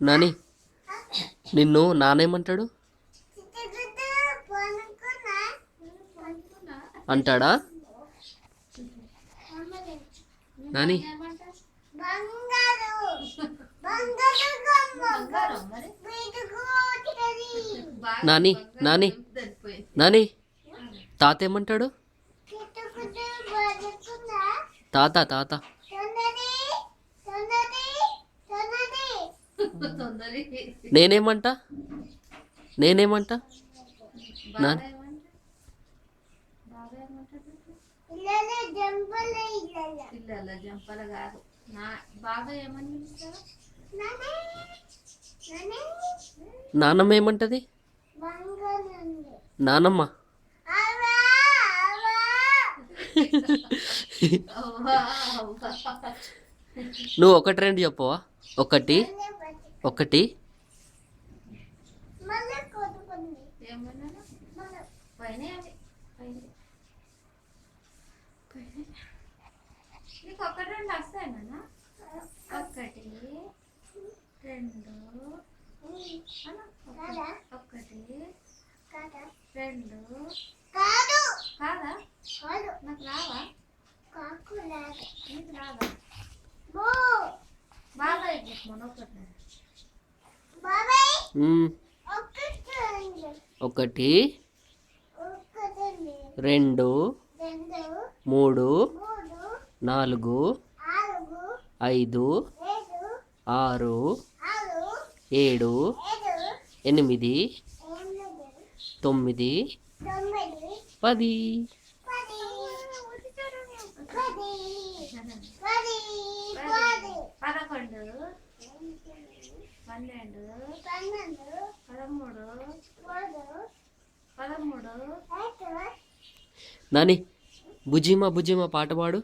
నాని నిన్ను నానేమంటాడు అంటాడా నాని? నాని నాని నాని తాత ఏమంటాడు? తాత తాత నేనేమంటా నేనేమంటా నాని? నానమ్మ ఏమంటది? నానమ్మ నువ్వు ఒకటి రెండు చెప్పవా? ఒకటి ఒకటి ఒకటి రెండు వస్తాయి నాన్న. ఒకటి రెండు ఒకటి రెండు కాదా? నాకు రావా? నీకు రాదా? బాగా ఒకటి రెండు మూడు నాలుగు ఐదు ఆరు ఏడు ఎనిమిది తొమ్మిది 10 నాని బుజ్జిమా బుజ్జిమా పాట పాడు.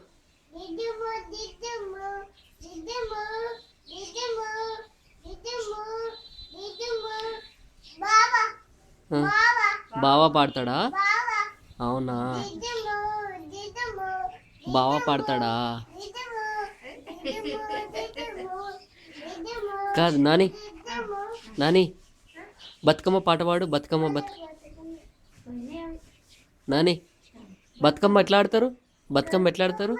బావా పాడతాడా? అవునా, బావా పాడతాడా? కాదు నాని, నాని బతుకమ్మ పాట పాడు. బతుకమ్మ నాని బతుకమ్మ ఎట్లా ఆడతారు? బతుకమ్మ ఎట్లా ఆడతారు?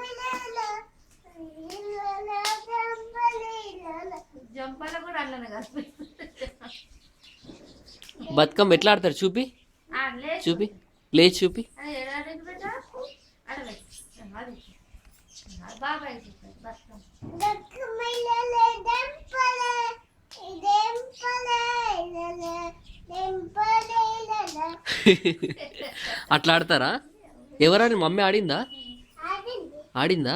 బతుకమ్మ ఎట్లా ఆడతారు చూపి, చూపి లేచి చూపి. అట్లా ఆడతారా? ఎవరని మమ్మీ ఆడిందా? ఆడిందా?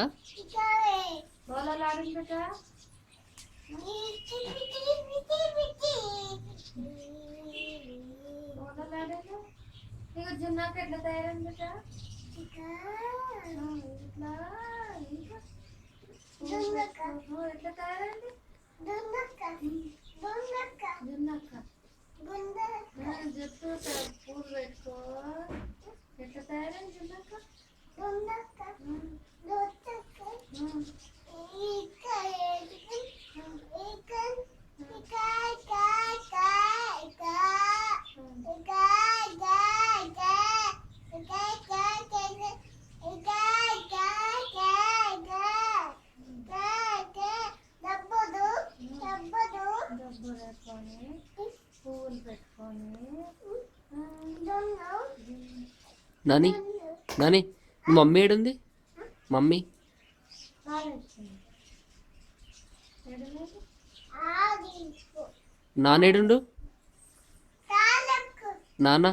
జున్నాక ఎట్లా తయారైంది? ఎట్లా తయారైంది? జుట్టు పూలు పెట్టుకో. ఎట్లా తయారైంది జున్నాక? నాని నాని మమ్మీ ఏడుంది? మమ్మీ నానేడుండు? నాన్న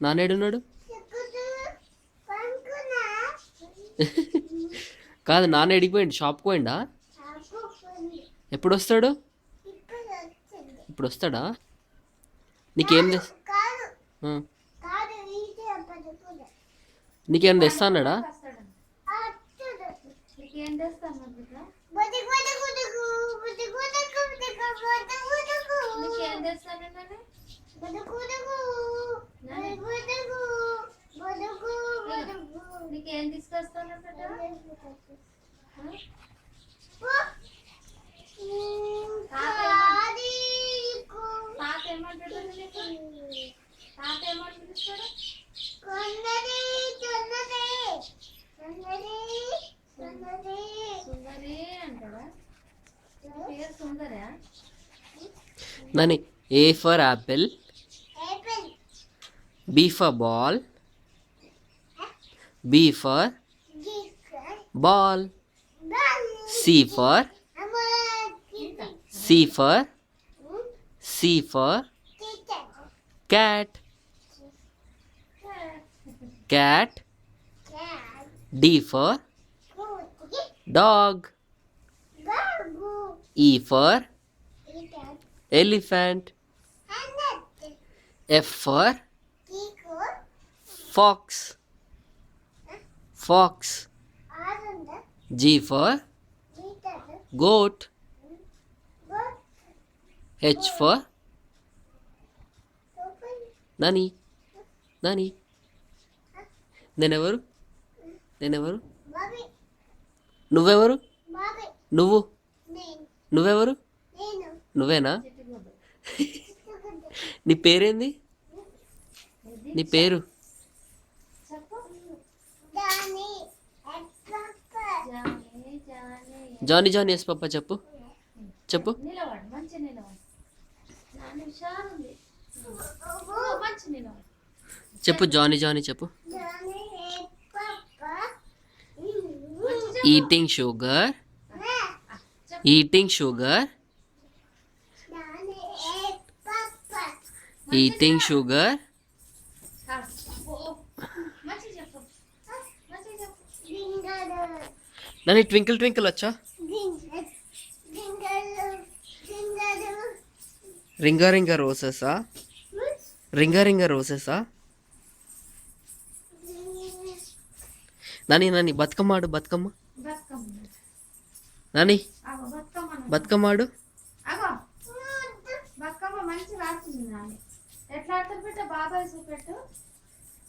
నానేడున్నాడు? కాదు నాన్న ఎడిగిపోయింది, షాప్కి పోయిండా? ఎప్పుడు వస్తాడు? ఇప్పుడు వస్తాడా? నీకేం నీకేం తెస్తా అన్నాడా? నీకేం తీసుకొస్తాను? పేరు సుందరా? Nani A for apple, B for ball, B for ball, C for cat, cat, D for dog, E for elephant, F for fox, G for goat, H for Nani. నేనెవరు? నువ్వెవరు? నువ్వెవరు? నువ్వేనా? నీ పేరేంది? నీ పేరు? చెప్పు. జానీ జానీ ఎస్ పప్ప చెప్పు. నిలబడు, మంచి నిలబడు. నాన్న హుషారుంది. మంచి నిలబడు. చెప్పు జానీ జానీ చెప్పు. Eating sugar, eating sugar, eating sugar. మంచి చెప్పు. నన్ను ట్వింకిల్ ట్వింకిల్ వచ్చా? రింగా రింగా రోసెసా? రింగా రింగా రోసెసా? నాని బతుకమ్మ ఆడు. బతుకమ్మ నాని, బతుకమ్మ ఆడు. బతుకమ్మ మంచిగా ఆడుతుంది నాని. ఎట్లా ఆడుతుంది బిడ్డ? బాబాయ్ చూపెట్టు.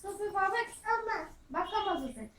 చూపి బాబాయ్. బతుకమ్మ చూపెట్టు.